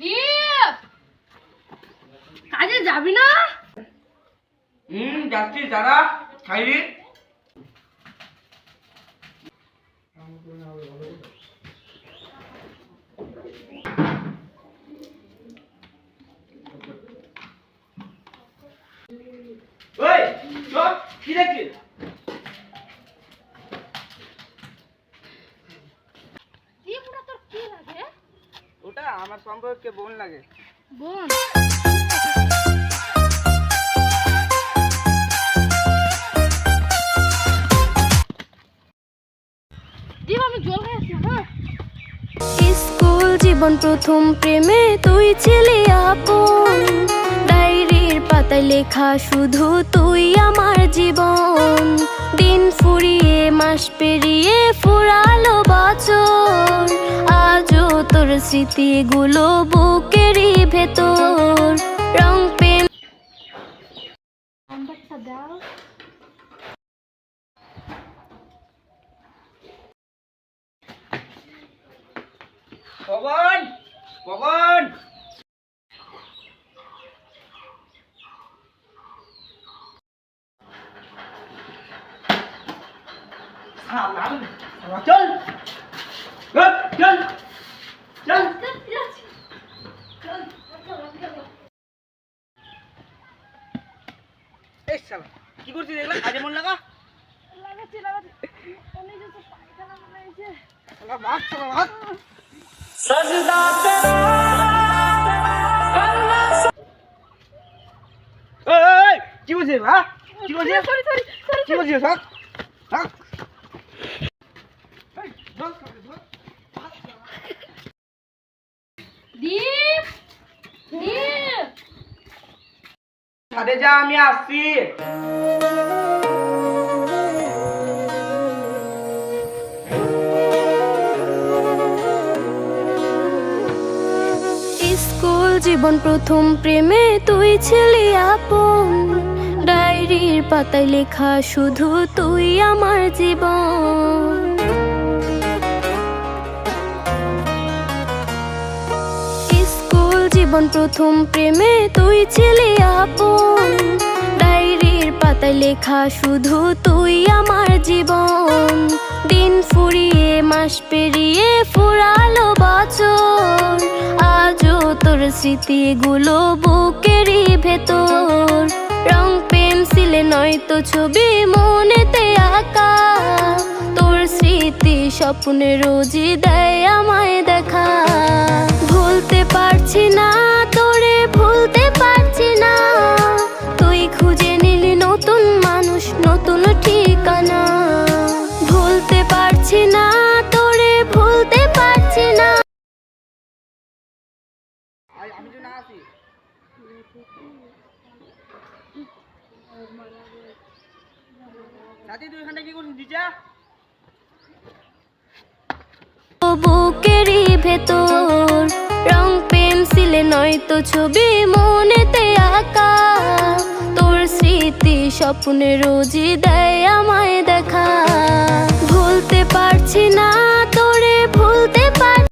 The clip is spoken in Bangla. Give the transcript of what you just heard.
দীপ কাজে যাবি না? যাচ্ছি দাদা খাইবি। ওই চল কি দেখছিস? দীপ ওটা তোর কি লাগে? ওটা আমার সম্পর্কে বোন লাগে। বোন? দীপ আমি জল খেয়ে আসি। হ্যাঁ স্কুল জীবন প্রথম প্রেমে তুই ছিলি আপন, ডায়েরির পাতায় লেখা শুধু তুই আমার জীবন। দিন ফুরিয়ে মাস পেরিয়ে ফুরালো বছর, আজও তোর স্মৃতিগুলো বুকেরই ভেতর। রং পেন নাম্বারটা দাও। পবন পবন চল চল চল। এই শালা কি করছিস এগুলা? কাজে মন লাগা। লাগাচ্ছি অনেক কিছু পায়খানা মনে হয়েছে। শালা ভাগ শালা ভাগ। এই কি করছিস? হ্যাঁ কি করছিস? সরি কি করছিস? হ্যাঁ হ্যাঁ এই ধর ধর। দীপ দীপ ছাদে যা, আমি আসছি। স্কুল জীবন প্রথম প্রেমে তুই ছিলি আপন, ডায়েরির পাতায় লেখা শুধু তুই আমার জীবন। স্কুল জীবন প্রথম প্রেমে তুই ছিলি আপন, ডায়েরির পাতায় লেখা শুধু তুই আমার জীবন। দিন ফুরিয়ে মাস পেরিয়ে ফুরালো বছর, আজও তোর স্মৃতিগুলো বুকেরই ভেতর। রং পেন্সিলে নয়তো ছবি মনেতে আঁকা, তোর স্মৃতি স্বপ্নে রোজই দেয় আমায় দেখা। ভুলতে পারছি না তোরে, ভুলতে পারছি না, তুই খুঁজে নিলি নতুন মানুষ নতুন ঠিকানা। ভুলতে পারছি না তোরে, ভুলতে পারছি না। আমি তো না আসি। সাথী তুই এখানে কি করছিস? নিচে বুকেরই ভেতর, রং পেন্সিলে নয়তো ছবি মনেতে আঁকা, তোর স্মৃতি স্বপ্নে রোজই দেয় আমায় দেখা। ভুলতে পারছি না তোরে, ভুলতে পারছি